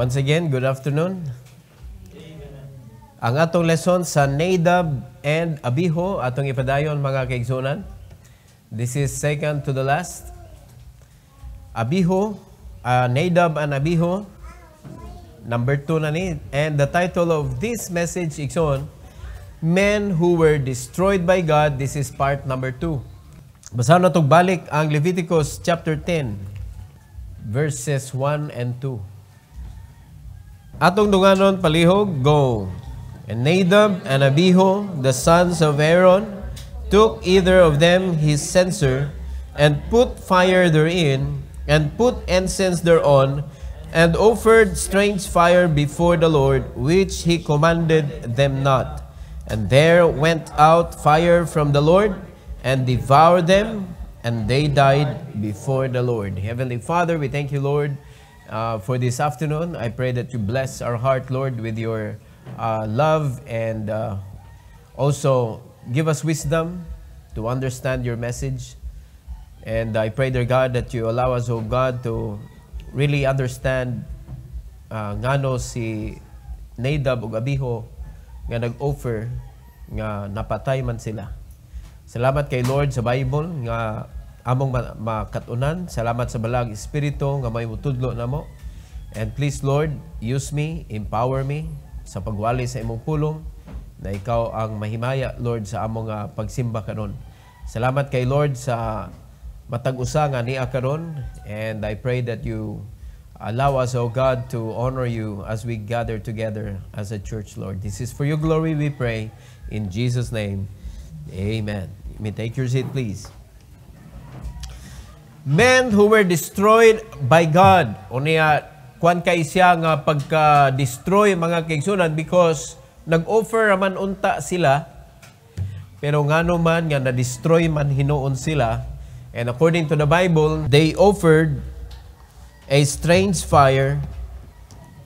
Once again, good afternoon. Ang atong lesson sa Nadab and Abihu, atong ipadayon mga kaigsunan. This is second to the last. Abihu, Nadab and Abihu, number 2 na ni. And the title of this message is on Men Who Were Destroyed by God. This is part number 2. Basahan na itong balik ang Leviticus chapter 10, verses 1 and 2. Atong dunganon palihog, go. And Nadab and Abihu, the sons of Aaron, took either of them his censer, and put fire therein, and put incense thereon, and offered strange fire before the Lord, which he commanded them not. And there went out fire from the Lord, and devoured them, and they died before the Lord. Heavenly Father, we thank you, Lord, for this afternoon. I pray that you bless our heart, Lord, with your love, and also give us wisdom to understand your message. And I pray, dear God, that you allow us, oh God, to really understand ngano si Nadab ug Abihu nga nag-offer nga napatay man sila. Salamat kay Lord sa Bible nga among makatunan. Salamat sa balag Espiritu nga may mutudlo namo. And please, Lord, use me, empower me sa pagwali sa imong pulong na ikaw ang mahimaya, Lord, sa among pagsimba karon. Salamat kay Lord sa matag-usa nga niya karon, and I pray that you allow us, O God, to honor you as we gather together as a church, Lord. This is for your glory we pray. In Jesus' name, amen. You may take your seat, please. Men who were destroyed by God. O niya, kuan kay siya nga pagka-destroy mga kaigsunan because nag-offer man unta sila, pero ngano man nga na-destroy man hinuon sila. And according to the Bible, they offered a strange fire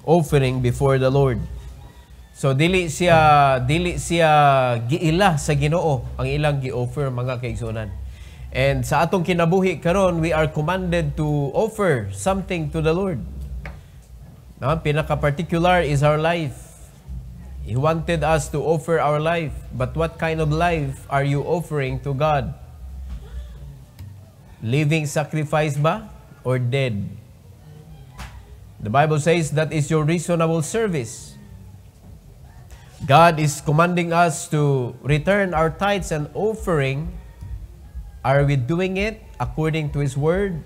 offering before the Lord. So dili siya giila sa Ginoo ang ilang gi-offer mga kaigsunan. And sa atong kinabuhi karon, we are commanded to offer something to the Lord. Pinaka-particular is our life. He wanted us to offer our life. But what kind of life are you offering to God? Living sacrifice ba or dead? The Bible says that is your reasonable service. God is commanding us to return our tithes and offering. Are we doing it according to His Word?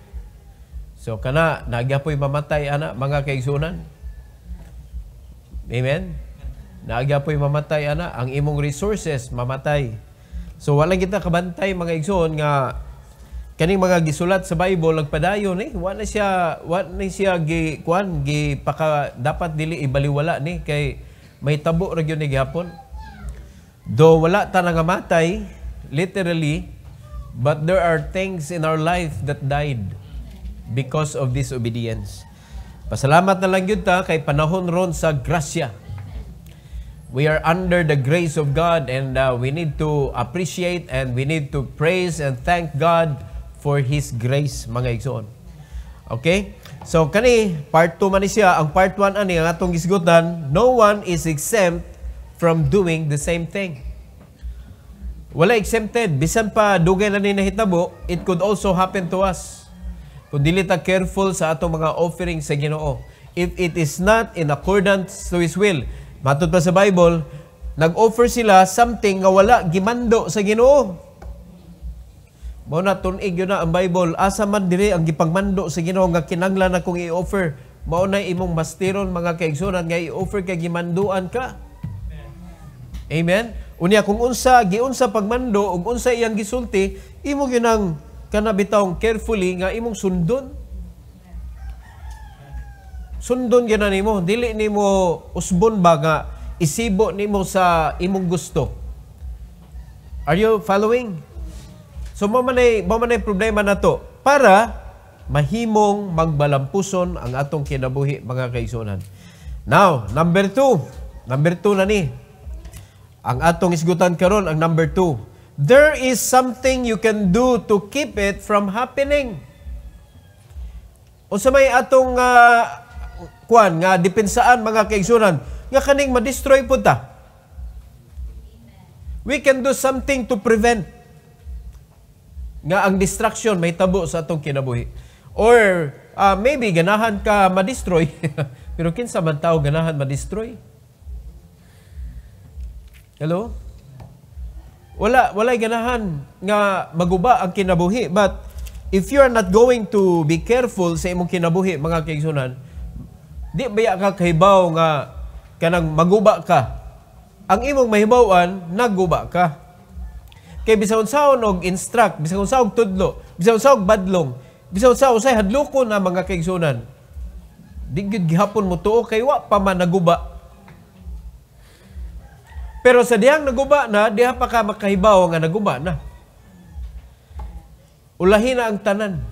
So, kana, nagyapoy mamatay, ana, mga kaigsunan. Amen? Nagyapoy mamatay, ana, ang imong resources, mamatay. So, walang kita kabantay, mga igsoon, nga, kaning mga gisulat sa Bible, nagpadayon, wala siya dapat dili ibaliwala, kay may tabo ra gyud ni gihapon. Do wala ta nga matay, literally, but there are things in our life that died because of disobedience. Pasalamat na lang yun ta kay panahon ron sa grasya. We are under the grace of God, and we need to appreciate and we need to praise and thank God for His grace, mga igsoon. Okay? So, kani, part 2 man ni siya. Ang part 1 ani, ang atong gisgutan, no one is exempt from doing the same thing. Wala exempted. Bisan pa dugay na ni nahitabo, it could also happen to us. Kung dili ta careful sa atong mga offering sa Ginoo. If it is not in accordance to His will. Matod pa sa Bible, nag-offer sila something nga wala gimando sa Ginoo. Mao na tunig yun na ang Bible. Asa man diri ang gipangmando sa Ginoo nga kinanglan akong i-offer. Mao na imong bastiron mga kaigsunan nga i-offer kay gimanduan ka. Amen. Unya kung giunsa pagmando ug unsa iyang gisulti, imo ginang kanabitawng carefully nga imong sundon. Sundon gyud nimo, dili nimo usbon ba nga isibo nimo sa imong gusto. Are you following? So mo man ay problema nato para mahimong magbalampuson ang atong kinabuhi mga kaigsunan. Now, number 2 na ni. Ang atong isgutan karon ang number 2. There is something you can do to keep it from happening. O sa may atong kuan nga dipensaan mga kaigsunan nga kaning ma-destroy pud ta. We can do something to prevent nga ang distraction may tabo sa atong kinabuhi. Or maybe ganahan ka ma-destroy pero kinsa man tao ganahan ma-destroy? Hello? Walay ganahan nga maguba ang kinabuhi. But if you are not going to be careful sa imong kinabuhi, mga kaigsunan, di baya ka kahibaw nga kanang maguba ka. Ang imong mahibawan, nagguba ka. Kay bisan unsaon og instruct, bisan unsaon og tudlo, bisan unsaon og badlong, bisan unsaon usay hadloko na mga kaigsunan. Di gyud gihapon mo tuo kay wa pa man naguba. Pero sa diyang naguba na, diha pa ka makahibaw nga naguba na. Ulahin na ang tanan.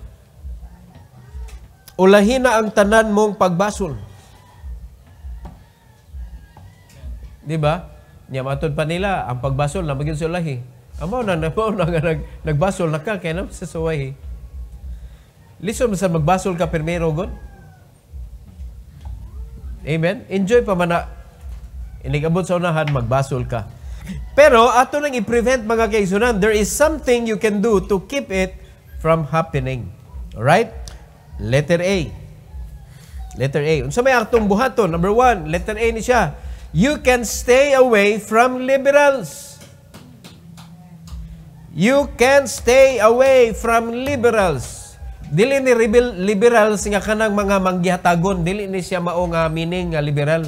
Ulahin na ang tanan mong pagbasol. Di ba? Nya matod pa nila, ang pagbasol na maging sa ulahi. Amaw na nagbasol na ka, kaya naman sa suwahi. Listen mo sa magbasol ka primero, God. Amen? Enjoy pa man na inigabot sa unahan, magbasol ka. Pero ato nang i-prevent mga kaigsunan, there is something you can do to keep it from happening. Alright? Letter A. Letter A. Unsa may atong buhaton? Number 1, letter A ni siya. You can stay away from liberals. You can stay away from liberals. Dili ni liberals nga kanang mga manggihatagon, dili ni siya mao nga meaning nga liberal.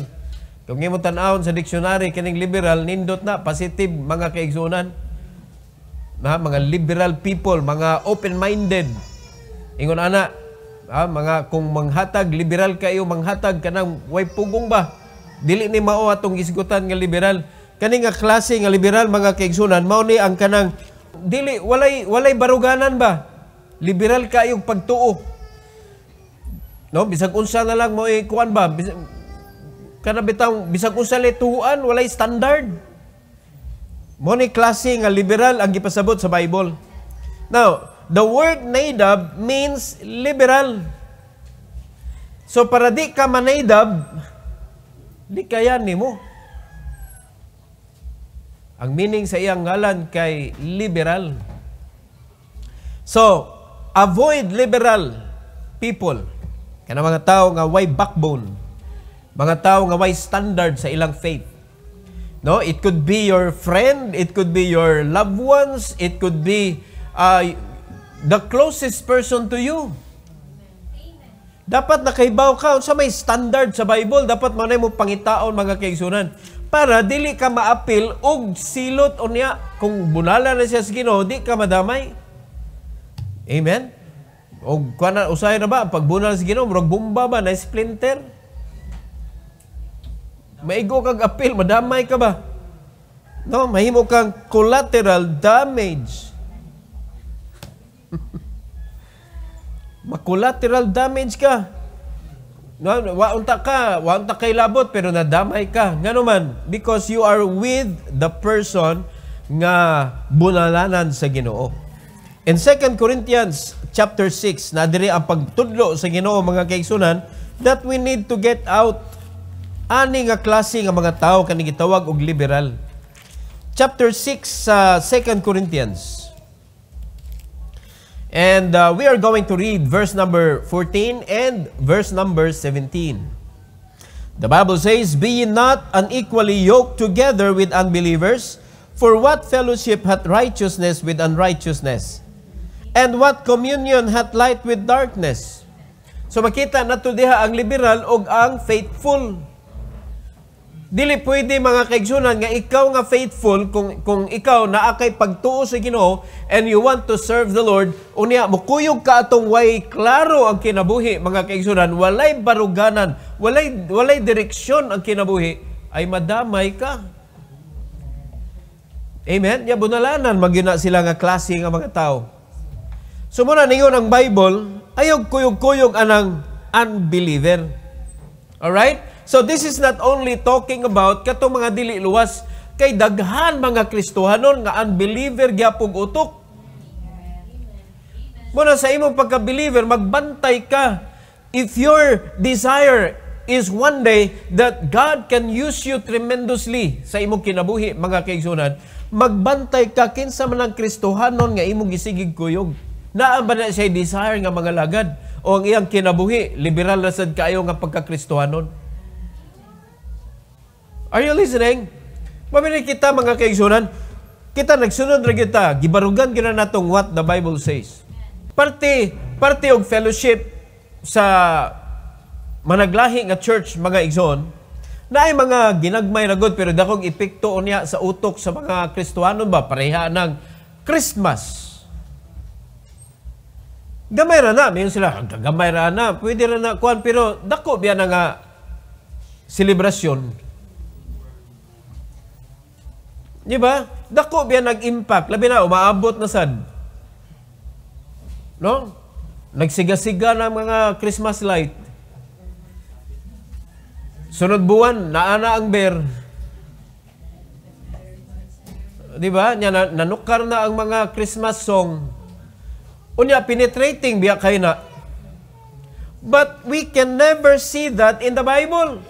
Kung imo tan-awon sa dictionary kining liberal nindot na positive mga kaigsunan. Mga liberal people, mga open-minded. Ingon ana, mga kung manghatag liberal kayo, manghatag kanang way pugong ba? Dili ni mao atong gisgutan nga liberal. Kani nga klase nga liberal mga kaigsunan, mao ni ang kanang dili walay baruganan ba? Liberal kayong pagtuo. No, bisag unsa na lang mo kuan ba? Kana bitang bisag unsa tuhuan, walay standard. Mo ni klase nga liberal ang gipasabot sa Bible. Now, the word Nadab means liberal. So para di ka manadab, di kaya nimo. Ang meaning sa iyang ngalan kay liberal. So, avoid liberal people. Kana mga tao nga way backbone. Mga tao nga way standard sa ilang faith. No, it could be your friend, it could be your loved ones, it could be the closest person to you. Dapat nakahibaw ka sa may standard sa Bible, dapat manay mo pangitaon mga kaigsunan para dili ka maapil og silot unya kung bunala na siya sa Ginoo, di ka madamay. Amen. Og kana usay na ba pag bunal sa Ginoo, murag bomba ba na splinter? Maigo kag apil, madamay ka ba? No, mahimo kang collateral damage. Ma-collateral damage ka. No, waunta kay labot pero nadamay ka. Ngano man, because you are with the person nga bunalanan sa Ginoo. In 2 Corinthians chapter 6, na diri ang pagtudlo sa Ginoo mga kaigsunan, that we need to get out ani nga klase nga mga tao kani gitawag og liberal. Chapter 6 sa 2 Corinthians. And we are going to read verse number 14 and verse number 17. The Bible says, "Be ye not unequally yoked together with unbelievers, for what fellowship hath righteousness with unrighteousness? And what communion hath light with darkness?" So makita nato diha ang liberal og ang faithful. Dili pwede mga kaigsunan nga ikaw nga faithful kung ikaw naa kay pagtuo sa Ginoo and you want to serve the Lord, unya mukuyog ka atong way klaro ang kinabuhi mga kaigsunan, walay baruganan, walay direksyon ang kinabuhi, ay madamay ka. Amen. Ya bunalanan magyuna sila nga klase nga mga tao. So muna ningon ang Bible, ayog kuyog-kuyog anang unbeliever. Alright? So this is not only talking about katong mga dili luwas, kay daghan mga Kristohanon nga unbeliever gyapon utok. Muna sa imong pagka-believer, magbantay ka. If your desire is one day that God can use you tremendously sa imong kinabuhi, mga kaigsunan. Magbantay ka kinsa man ang Kristohanon nga imong gisigig kuyog. Naa ba na siya desire nga mga lagad? O ang iyang kinabuhi, liberal na sad kaayo nga pagka-Kristohanon? Are you listening? Mabili kita, mga kaigsunan, kita nagsunod ra kita, gibarugan gina natong what the Bible says. Parte og fellowship sa managlahi nga church, mga igsoon, na ay mga ginagmay ra gud pero dakong epekto unya sa utok sa mga Kristohanon ba pareha ng Christmas. Gamay ra na, mayon sila, gamay ra na, pwede ra na kuan pero dako biya na nga selebrasyon. Di ba? Dako biya nag-impact, labi na umaabot na sad. No? Nagsiga-siga ng mga Christmas light. Sunod buwan, naana ang bear. Di ba? Nanukar na ang mga Christmas song. Unya, penetrating biya kayo na. But we can never see that in the Bible.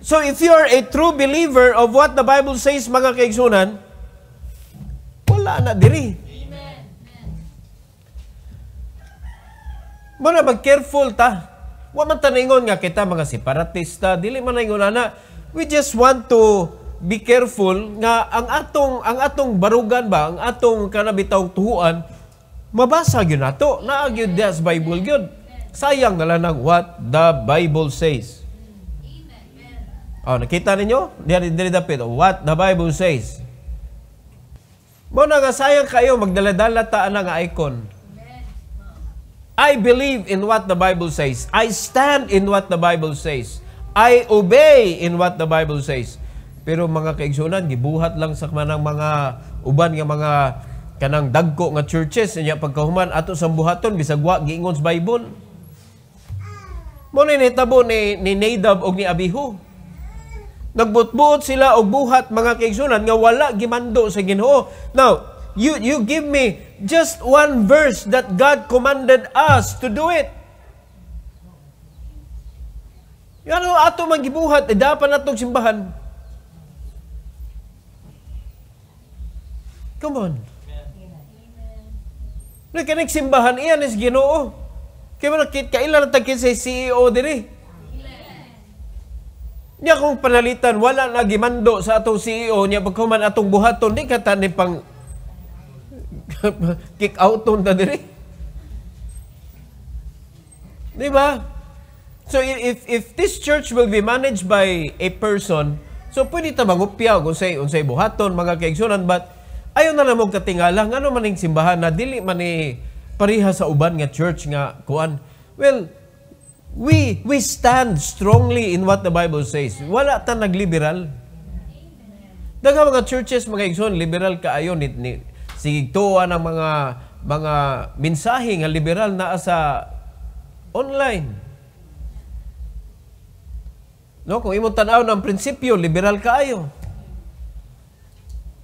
So if you are a true believer of what the Bible says, mga kaigsunan, wala na diri. Muna mag-careful ta. Wa man taningon nga kita mga separatista, dili man ingon ana. We just want to be careful nga ang atong barugan ba, ang atong kanabitawng tuhuan, mabasa gyud nato, naa gyud sa Bible gyud. Sayang na lang what the Bible says. Oh, nakita ninyo? Diri dapit, what the Bible says. Muna nga sayang kayo magdala-dala ta ana nga icon. I believe in what the Bible says. I stand in what the Bible says. I obey in what the Bible says. Pero mga kaigsunan, gibuhat lang sa manang mga uban nga mga kanang dagko nga churches nya pagkahuman ato sa buhaton bisag wa giingon sa Bible. Mo ni nitabo ni Nadab og ni Abihu. Nagbutbuot sila og buhat, mga kaigsunan, nga wala gimando sa Ginoo. Now, you give me just one verse that God commanded us to do it. Yan ato magibuhat, dapat natong simbahan. Come on. Nagkanig simbahan, iyan is Ginoo. Kaya nakit, kailan natagkin sa CEO diri. Niya kung panalitan, wala na gimando sa atong CEO niya pagkuman atong buhaton, di ka tani pang kick outon na diri. Di ba? So if this church will be managed by a person, so pwede ta mangupyaw kung unsay buhaton, mga kaigsunan, but ayaw na namang katingala, ano maning simbahan na dili man ni pariha sa uban nga church nga kuan. Well, we stand strongly in what the Bible says. Wala ta nagliberal. Daghang mga churches, mga igsoon, liberal kaayo ni sigigtuan ang mga mensahe nga liberal na sa online. No, kung imong tan-aw ng prinsipyo, liberal kaayo.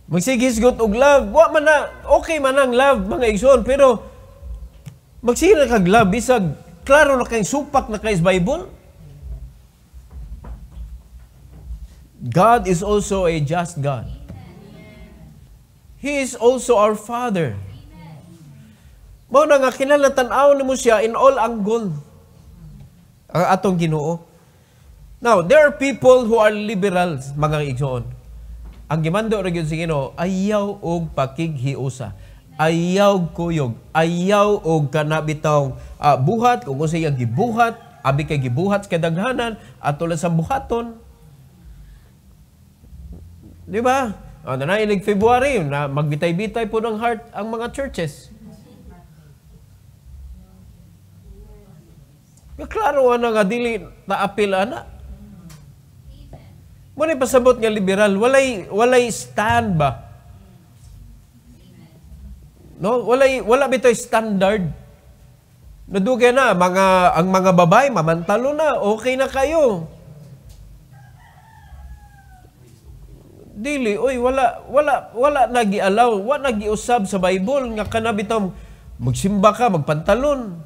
Magsigisgot og love, wa man na okay man ang love, mga igsoon, pero magsira kag love bisag klaro na kay supak na kay Bible. God is also a just God. He is also our Father. Mao na nga kinahanglan tan-aw nimo siya in all angle. Ang atong Ginoo. Now, there are people who are liberals, mga igsoon. Ang gimando ra gyud sa Ginoo, ayaw og pakighiusa. Ayaw kuyog, ayaw og kanabitaw buhat, kung unsay ang gibuhat, abi kay gibuhat sa kadaghanan, atol sa buhaton. Di ba? Nanailig February, na magbitay-bitay po ng heart ang mga churches. Klaro na nga dili na apil ana. Muna pasabot nga liberal, walay stand ba? No, wala bitoy standard. Nadugay na ang mga babae mamantalo na, okay na kayo. Dili, oy, wala nagialaw, wala nagiusab sa Bible nga kana bitaw magsimba ka, magpantalon.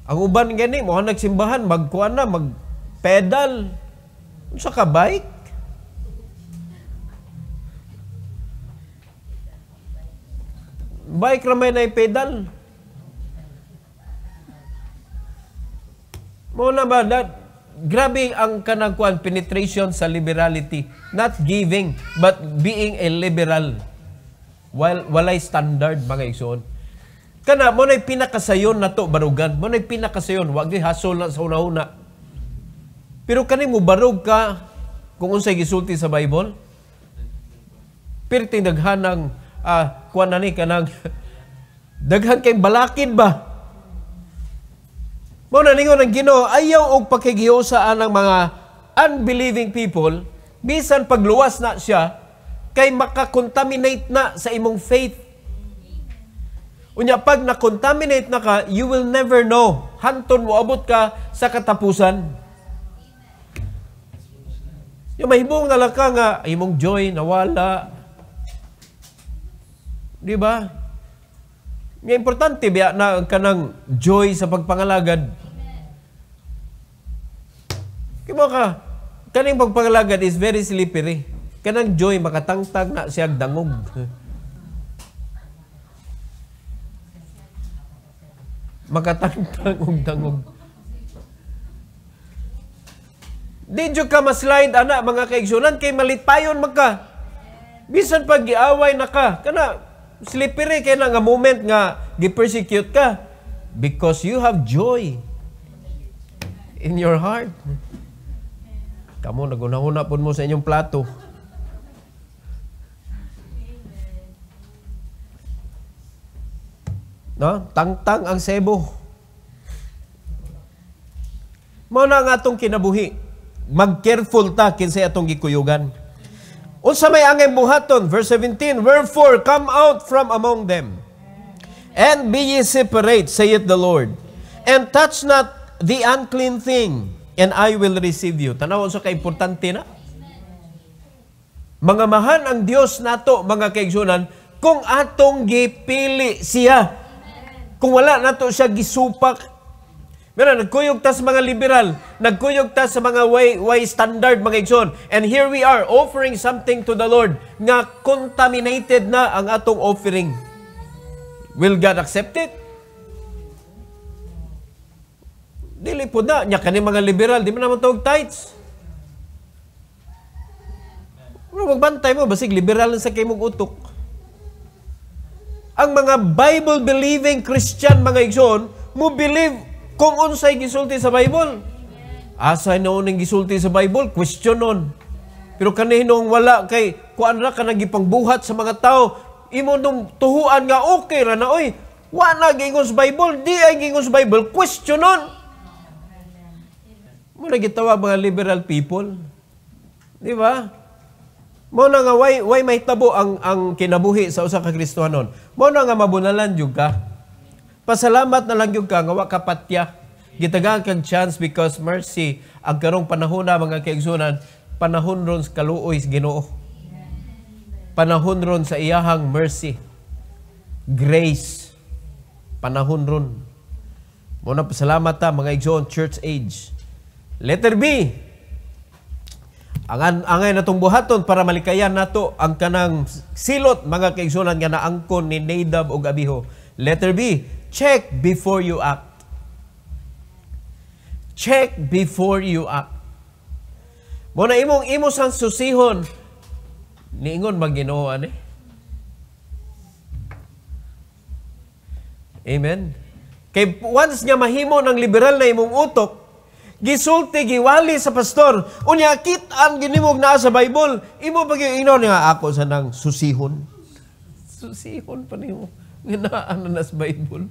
Ang uban gani mo nagsimbahan magkuan na mag-pedal sa ka bike. Bike ramay na pedal. Mo na ba grabe ang kanang kuan penetration sa liberality, not giving but being a liberal. While walay standard mga igsoon. Kana mo nay pinakasayon nato barugan. Mo nay pinakasayon wa gyud hasol na sa una-una. Pero kani mo barug ka kung unsay gisulti sa Bible. Perting daghanang kuan na ni kanang daghan kay balakid ba? Mo na ningon ang Ginoo ayaw og pakighiusa ang mga unbelieving people bisan pagluwas na siya kay makakontaminate na sa imong faith. Unya pag na-contaminate na ka, you will never know. Hanton mo abot ka sa katapusan. Yung mahibong na lang ka nga, imong joy nawala. Di ba? Nga importante biya na kanang joy sa pagpangalagad. Kimo ka, kaning pagpangalagad is very slippery. Kanang joy makatangtag na siyag dangog. Makatangtag og dangog. Di jud ka maslide ana mga kaigsunan kay malipayon magka. Bisan pag giaway na ka, kana slippery kay na nga moment nga gi-persecute ka because you have joy in your heart. Kamu naguna-una pud mo sa inyong plato. No? Tangtang ang sebo. Mao na nga atong kinabuhi. Mag-careful ta kinsay atong gikuyugan. Unsa may angay buhaton? Verse 17, wherefore come out from among them, and be ye separate, saith the Lord, and touch not the unclean thing, and I will receive you. Tanaw sa ka-importante na. Mangamahan ang Dios nato, mga kaigsunan, kung atong gipili siya. Kung wala nato siya gisupak. Meron, nagkuyog ta sa mga liberal, nagkuyog ta sa mga way standard, mga igsoon. And here we are, offering something to the Lord nga contaminated na ang atong offering. Will God accept it? Dili po na. Nya kani mga liberal, di mo naman tawag tithes. Magbantay mo, basig liberal sa kay mong utok. Ang mga Bible-believing Christian, mga igsoon, mo believe kung unsay gisulti sa Bible. Asa noon ang gisulti sa Bible, question nun. Pero kaninong wala kay kuan ra ka nagipangbuhat sa mga tao, imo nung tuhuan nga okay ra na oy. Wa na gingon sa Bible, di ay gingon sa Bible, question nun. Mo na gitawag mga liberal people. Di ba? Mo na nga why mahitabo ang kinabuhi sa usa ka Kristohanon. Mo na nga mabunalan jud ka. Pasalamat na lang yung ka, nga wa kapatya. Gitagaan kang chance because mercy, ang karong panahon na mga kaigsunan, panahon ron sa kaluoy sa Ginoo. Panahon ron sa iyahang mercy. Grace. Panahon ron. Muna pasalamat ta mga igsoon, church age. Letter B. Angay natong buhaton para malikayan nato ang kanang silot mga kaigsunan nga naangkon ni Nadab ug Abiho. Letter B. Check before you act. Check before you act. Muna imo sang susihon niingon mag-Ginoo ani. Amen. Kay once nga mahimo ng liberal na imong utok, gisulti giwali sa pastor, unya kit-an ginimog naa sa Bible, imo pag-iinon nga ako sa nang susihon. Susihon pa nimo. Ginaan na sa Bible.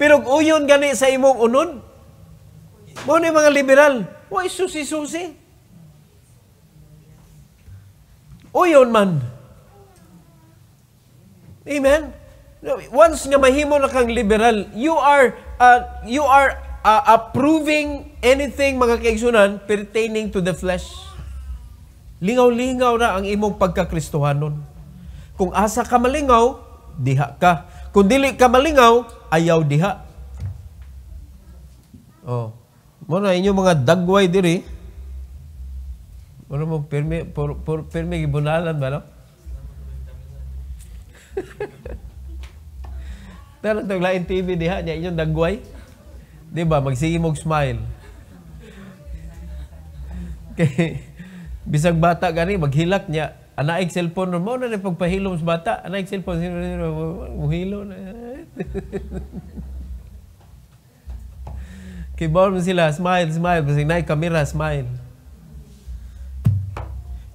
Pero uyon gani sa imong unod, mo ni mga liberal, why susi-susi? Uyon man. Amen? Once nga mahimo na kang liberal, you are approving anything, mga kaigsunan, pertaining to the flesh. Lingaw-lingaw na ang imong pagkakristohanon. Kung asa ka malingaw, diha ka. Kung dili ka malingaw, ayaw diha. Oh. Muna inyo mga dagway diri. Muna mo pirmi gibunalan ba no? Tara tong lain TV diha nya inyong dagway. Di ba magsige mog smile. Kay bisag bata gani maghilak niya. Anaig cellphone mo na pagpahilom sa bata. Anaig cellphone muhilo na. Kay bawal mo sila smile. Kasi naik kamera smile.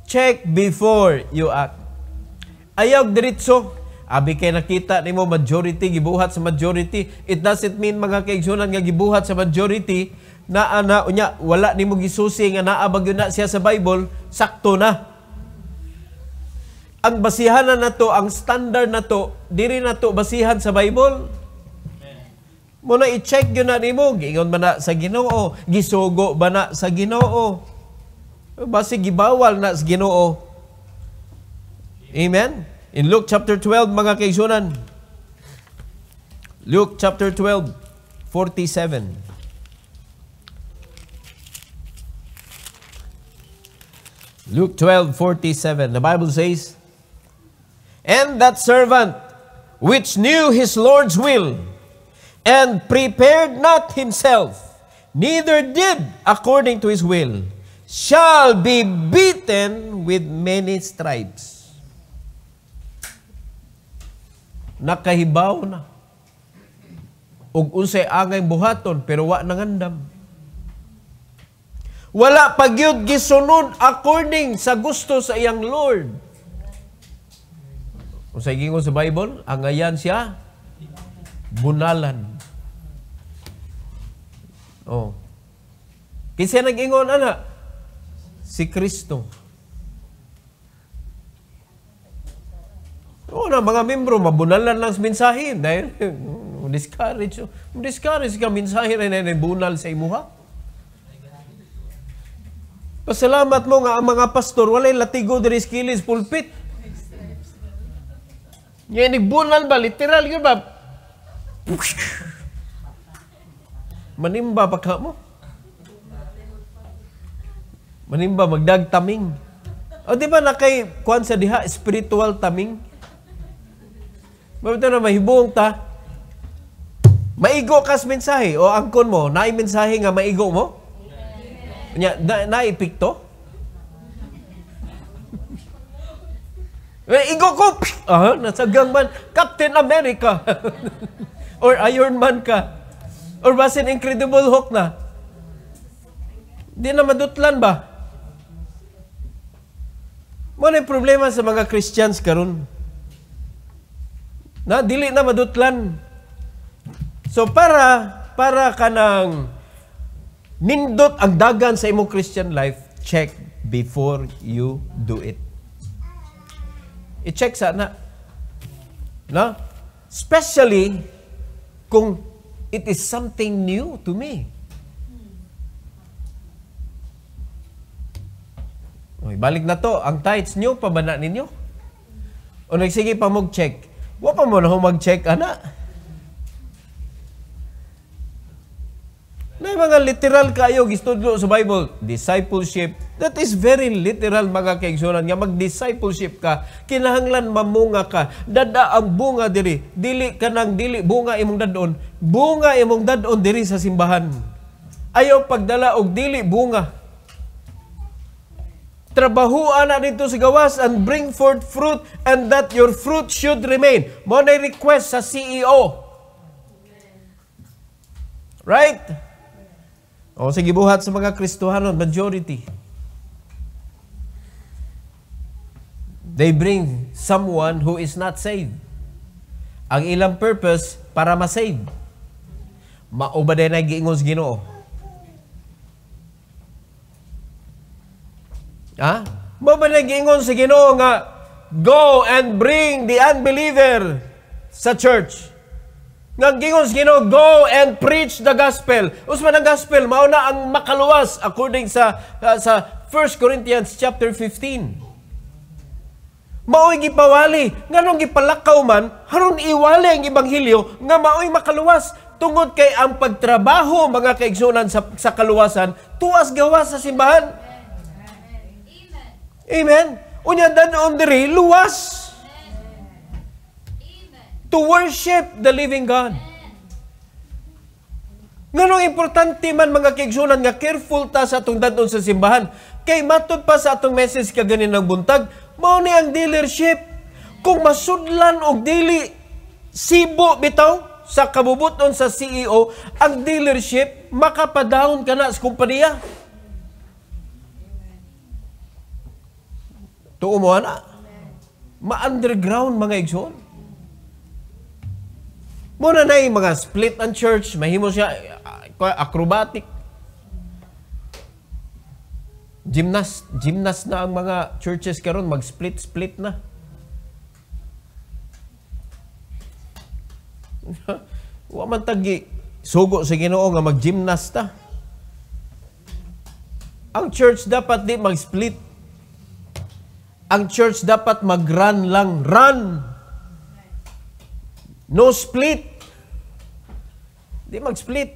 Check before you act. Ayaw diretso. Abi kay nakita nimo majority gibuhat sa majority. It doesn't mean mga kaigsunan nga gibuhat sa majority na unya wala nimo gisusi nga naa bagyo na siya sa Bible, sakto na. Ang basihan na to, ang standard na to, diri na to basihan sa Bible. Muna i-check yun na nimo, giingon ba na sa Ginoo, gisugo ba na sa Ginoo. Basi gibawal na sa Ginoo. Amen. In Luke chapter 12, mga kaigsunan. Luke chapter 12, 47. Luke 12:47. The Bible says, "And that servant which knew his Lord's will, and prepared not himself, neither did according to his will, shall be beaten with many stripes." Nakahibaw na. Ug unsay angay buhaton pero wa nangandam. Wala pagyud gisunod according sa gusto sa iyang Lord. Unsay gingon sa Bible, angayan siya bunalan. Oh. Kinsa nag-ingon ana? Si Kristo. Oo na, mga membro, mabunalan lang sa mensahe. Dahil, discourage ka mensahe na bunal sa imuha. Pasalamat mo nga ang mga pastor, walay latigo diri sa kilis, pulpit. Yan, nagbunal ba? Literal yun ba? Manimba pa ka mo. Manimba, magdag taming. O di ba na kay kuan sa diha, spiritual taming? Mabito na mahibong ta. Maigo kas mensahe o angkon mo, naay mensahe nga maigo mo? Nya naipikto? Igo ko. Nasagang man Captain America. Or Iron Man ka. Or basin Incredible Hulk na. Di na madutlan ba? Mo na problema sa mga Christians karon. Na dili na madutlan. So para kanang nindot ang dagan sa imong Christian life, check before you do it. I-check sana. No? Especially kung it is something new to me. Okay, balik na to. Ang tithes nyo, pabana ninyo. O nagsige pa mag-check. Wa pa mo na mag-check, ana. Na mga literal kayo gistudlo sa Bible. Discipleship. That is very literal, mga kaigsunan. Nga mag-discipleship ka, kinahanglan mamunga ka. Dada ang bunga diri. Dili ka nang dili bunga imong dadon. Bunga imong dadon diri sa simbahan. Ayaw pagdala og dili bunga. Trabahuan na dito sa gawas and bring forth fruit, and that your fruit should remain. Mo na request sa CEO. Right? O sige, buhat sa mga Kristohanon, majority. They bring someone who is not saved. Ang ilang purpose para ma-save. Maubaday na giingon sa Ginoo. Maubaday na giingon sa Ginoo nga, go and bring the unbeliever sa church. Nga gingon sa Ginoo, go and preach the gospel. Usman ang gospel, mauna ang makaluwas according sa 1 Corinthians chapter 15. Mao'y gipawali, nganong gipalakaw man, haron iwali ang Ebanghelyo, nga mao'y makaluwas. Tungod kay ang pagtrabaho, mga kaigsunan sa kaluwasan, tuwas gawas sa simbahan. Amen. Unya danon diri luwas. To worship the living God. Nganong importante man mga kaigsunan nga careful ta sa atong danon sa simbahan. Kay matud pa sa atong message kaganin ng buntag, mao ni ang dealership. Kung masudlan og dili sibo bitaw sa kabubuton sa CEO, ang dealership, makapadahon ka na sa kumpanya. Tuo mo na. Ma-underground mga igsoon. Muna na yung mga split ang church, mahimo siya acrobatic. Gymnast na ang mga churches karon, mag-split na. Wa man tagi sugo sa Ginoo nga mag-gymnasta. Ang church dapat di mag-split. Ang church dapat mag-run lang, run. No split. Di mag-split.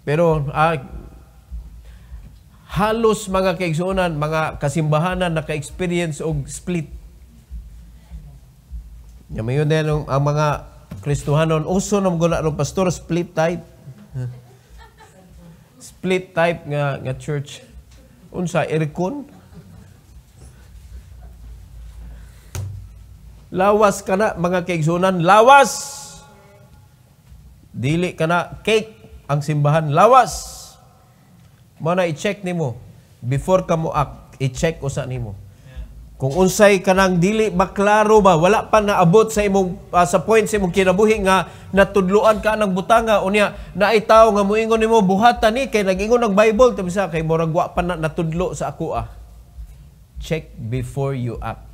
Pero halos mga kaigsunan, mga kasimbahanan naka-experience og split. Yun din ang mga Kristohanon, uso na mga ng pastor, split type. Split type nga church. Unsa, aircon? Lawas ka na, mga kaigsunan, lawas! Dili ka na, cake ang simbahan, lawas! Mana i-check nimo before ka mo act, i-check usa nimo. Kung unsay kanang dili maklaro ba, wala pa naabot sa imong sa point sa imong kinabuhi nga natudluan ka ng butanga unya naitaw nga moingon nimo buhatan ni kay nag-ingon ng Bible tabi sa kay murag wa pa na natudlo sa ako ah. Check before you act.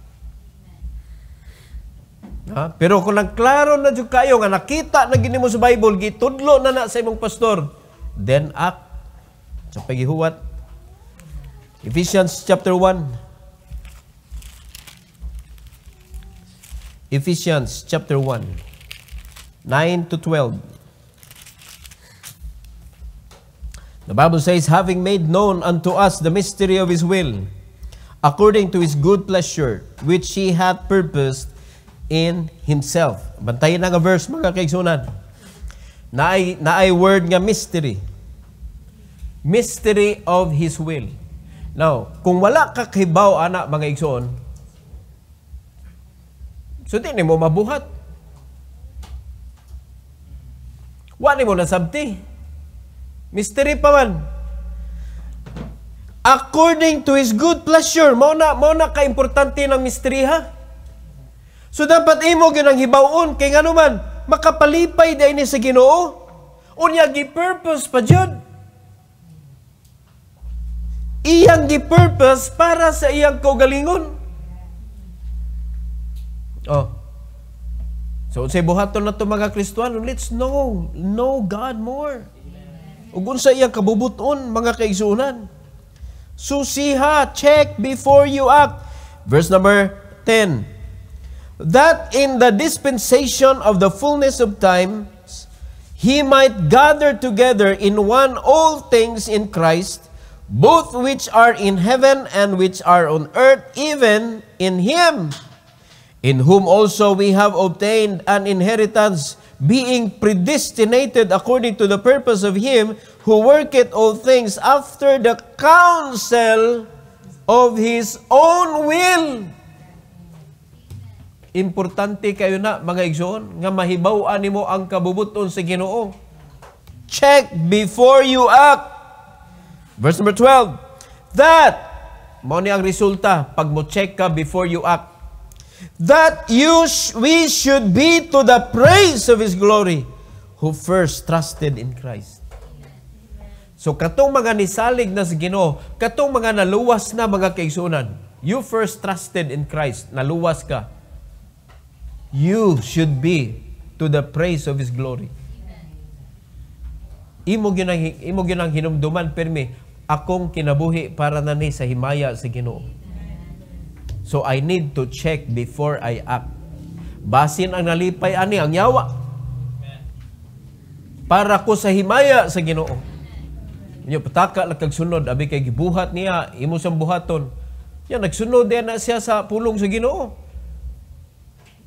Ha? Pero kung nagklaro na jud kayo nga nakita na gini mo sa Bible gitudlo na sa imong pastor, then act. Sa pagihuwat. Ephesians chapter 1. Ephesians chapter 1, 9 to 12. The Bible says, having made known unto us the mystery of His will, according to His good pleasure, which He hath purposed in Himself. Bantayin na nga verse, mga kaigsunan. Naay word nga mystery. Mystery of His will. Now, kung wala ka kahibaw, anak, mga igsoon, so, di mo mabuhat. Wala mo nasabti. Mystery pa man. According to His good pleasure. Mao na ka-importante ng mystery ha. So, dapat imo ginang hibawon. Kay nga naman, makapalipay dahil ni sa Ginoo. Unya, gi-purpose pa dyan. Iyang gi-purpose para sa iyang kaugalingon. Oh. So, say buhaton na to mga Kristiyano, let's know God more. Ug unsa iyang kabubuton, mga kaigsunan. Susiha, check before you act. Verse number 10. That in the dispensation of the fullness of time, He might gather together in one all things in Christ, both which are in heaven and which are on earth, even in Him, in whom also we have obtained an inheritance, being predestinated according to the purpose of Him who worketh all things after the counsel of His own will. Importante kayo na, mga igsoon, nga mahibaw-an nimo ang kabubuton sa Ginoo. Check before you act. Verse number 12. That, mao ni ang resulta, pag mo check ka before you act. That we should be to the praise of His glory, who first trusted in Christ. So, katong mga nisalig na sa Ginoo, katong mga naluwas na mga kaigsunan, you first trusted in Christ, naluwas ka, you should be to the praise of His glory. Imo ginang hinumduman, permi, akong kinabuhi para na ni sa himaya sa Ginoo. So I need to check before I act. Basin ang nalipay ani ang yawa. Para ko sa himaya sa Ginoo. Nya pataka lang kag sunod abi kay gibuhat niya imo sang buhaton. Ya nagsunod din na siya sa pulong sa Ginoo.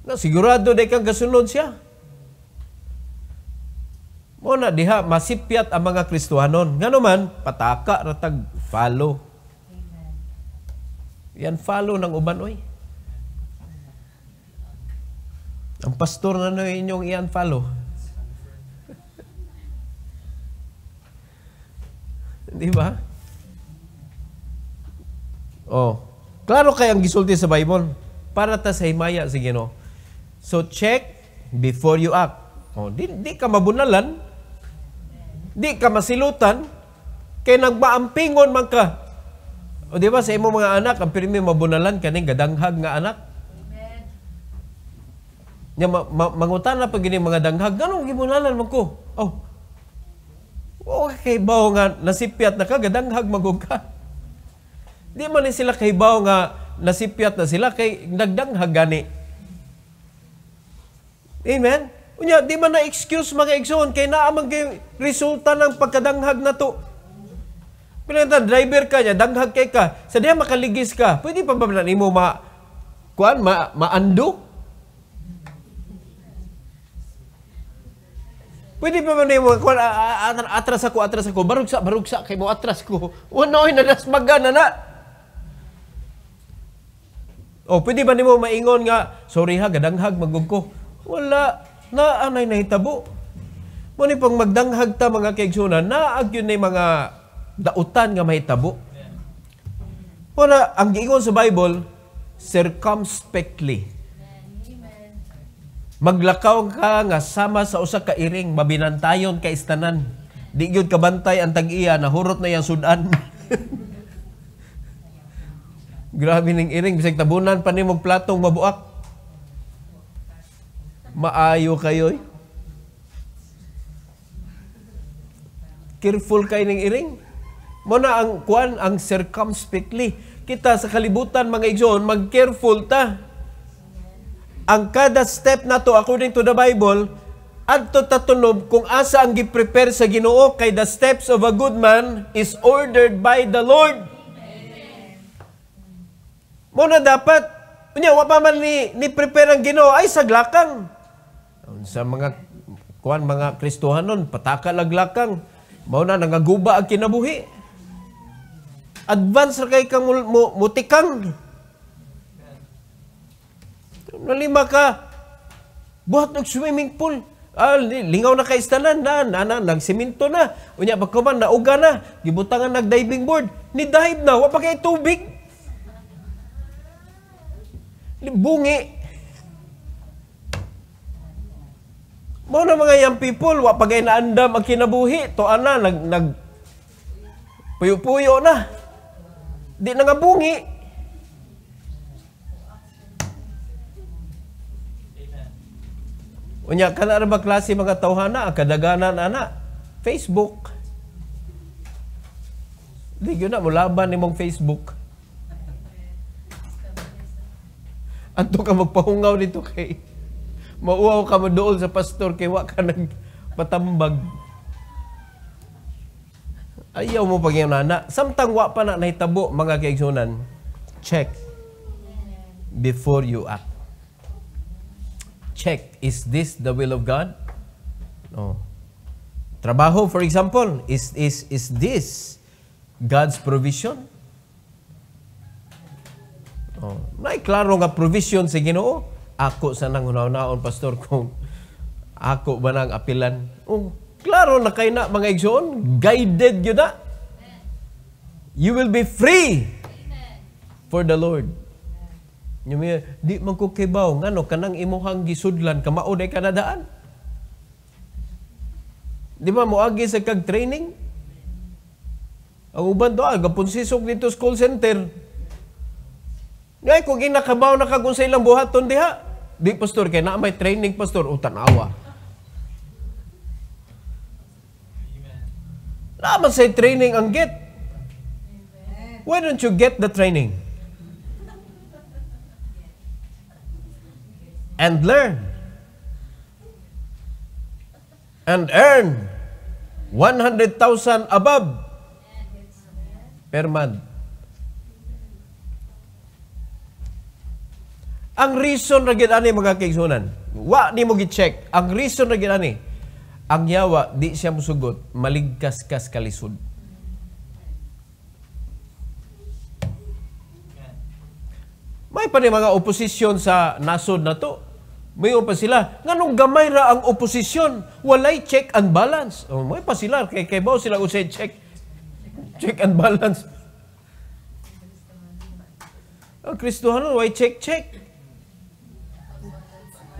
Na sigurado day kang gasunod siya. Mo na diha masipyat ang mga Kristiyanon. Ngano man pataka ra tag follow. Yan follow ng uban oy. Ang pastor na inyong iyan follow. Di ba? Oh, klaro kay ang gisulti sa Bible para ta sa himaya sa Ginoo. So check before you act. Oh, di ka mabunalan. Di ka masilutan kay nagbaampingon man ka. O di ba sa imo mga anak ang pirmi mabunalan kaning gadanghag nga anak. Nya mangutana pag gini mga danghag, ganong gibunalan man ko. Oh. Okay, bawo nga nasipyat na ka gadanghag magug ka. Di man ni sila kay bawo nga nasipyat na sila kay nagdanghag gani. Amen. Unya di man na excuse mga igsoon kay naa man kay resulta ng pagkadanghag na to. Pinanta driver ka niya, danghag kay ka, sa diha makaligis ka. Pwede pa ba nimo maando? Pwede pa man nimo atras ako, barugsa kay mo atras ko. Unoy na nasmagan na. O pwede ba nimo maingon nga, sorry ha, gadanghag magug ko. Wala na anay nahitabo. Mo ni pang magdanghag ta mga kaigsunan, naag yun na mga dautan nga mahitabo. Wala, ang giingon sa Bible, circumspectly. Maglakaw ka nga sama sa usa ka iring, mabinantayon ka istanan. Di gyud kabantay ang tag-iya, nahurot na yang sudan. Grabe ning iring, bisag tabunan pa nimong platong mabuak. Maayo kayo. Careful kay ning iring. Muna ang kuan ang circumspectly. Kita sa kalibutan mga igsoon, mag-careful ta. Ang kada step na to according to the Bible, adto tatunob kung asa ang gi-prepare sa Ginoo kay the steps of a good man is ordered by the Lord. Muna dapat unya wa pa man ni prepare ang Ginoo ay saglakang. Sa mga kuan mga Kristohanon pataka laglakang. Mao na nangaguba ang kinabuhi. Advance ra kay kang mutikang. Nalima ka. Buhat ng swimming pool. Lingaw na kay istanan na nagsemento na. Unya pagkuman nauga na, gibutangan nag-diving board. Ni dive na, wa pa kay tubig. Bungi. Mo na mga young people, wa pa kay naandam ang kinabuhi. To ana nag puyo-puyo na. Di na nga bungi. Unya, kana ra ba klase mga tawhana, ang kadaganan ana, Facebook. Di yun na, mulaban ni mong Facebook. Anto ka magpahungaw dito kay, mauaw ka mo doon sa pastor kay wa ka nagpatambag. Ayaw mo pag yung nana. Samtang wa pa na nahitabo, mga kaigsunan, check before you act. Check, is this the will of God? No. Trabaho, for example, is this God's provision? Oh, may klaro nga provision sa Ginoo. Ako sa nang hunaw-naon, pastor, kung ako ba nang apilan? Oh, klaro na kay na mga igsoon, guided yun na. You will be free for the Lord. Di man ko kibaw, ngano kanang imuhang gisudlan, kamao day kanadaan. Di ba moagi sa kag training? Ang uban to, gapunsisok dito sa call center. Ngay, kung inakabaw na kag sa ilang buhaton diha. Di, pastor, kaya na may training, pastor, o tanawa. Naman sa training ang get. Why don't you get the training? and learn and earn 100,000 above per month. Ang reason na ginani mga kaigsunan, wa ni mo gi-check. Ang reason na ginani, ang yawa di siya musugot, maligkas-kas kalisod. May pa ni mga oposisyon sa nasod na to. Mayon pa sila, nganong gamay ra ang oposisyon, walay check and balance. Oh, may pa sila, kay bao sila usay check and balance. Ang Kristohano, why check.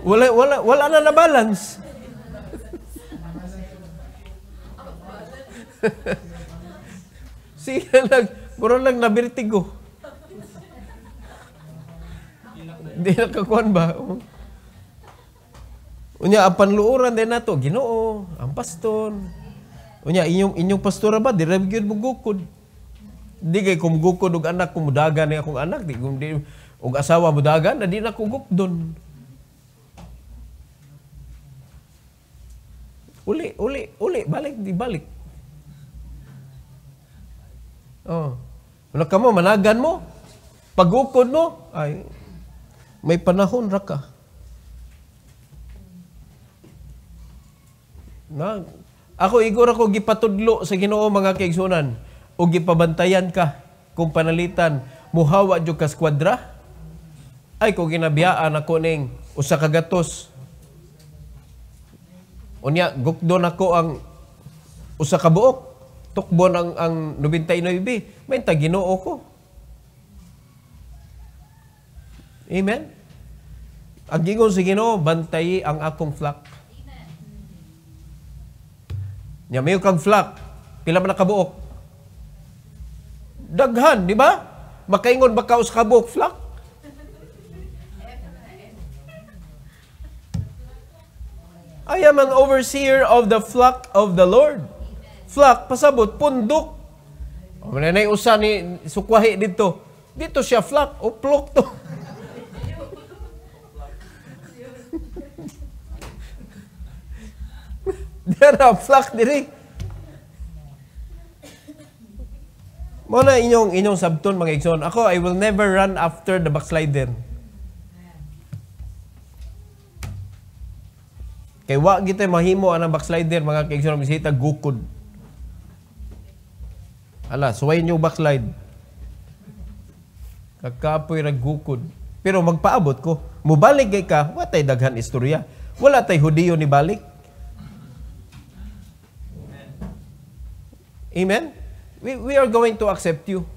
Wala na balance. Sige lang, puro lang nabirtigo. Hindi nakakuan ba? Unya, ang panluuran din nato, Ginoo, ang pastor. Unya, inyong pastora ba, di rin mo gukod. Di kay kung gukod og anak, kung mudagan ni akong anak, di og asawa mudagan, na di na kung gukdon. Uli, balik. Oh. Wala ka mo, managan mo, pagukod mo, ay, may panahon ra ka. Na, igor ako gipatudlo sa Ginoo mga kaigsunan o gipabantayan ka kung panalitan muhawa jud ka skwadra ay kung ginabiyaan ako ning usa ka gatos unya gukdon ako ang usa ka buok tukbon ang 99 may ta Ginoo ko. Amen. Ang gingon sa Ginoo bantayi ang akong flock. Nya mayo kag flock, pila man nakabuok? Daghan, di ba? Makaingon ba ka sa kabuok flock? I am an overseer of the flock of the Lord. Flock, pasabot, pundok. O, mananay usa ni sukwahi dito. Dito siya flock, o plok to. There are flock diri. Muna inyong sabton mga igsoon. Ako, I will never run after the backslider. Kay wa kita mahimo anang backslider mga kaigsoon bisita gukod. Ala, suway niyo backslide. Kakapoy ra gukod. Pero magpaabot ko, mubalik kay ka, wa tay daghan istorya. Wala tay Hudiyo ni balik. Amen? We are going to accept you.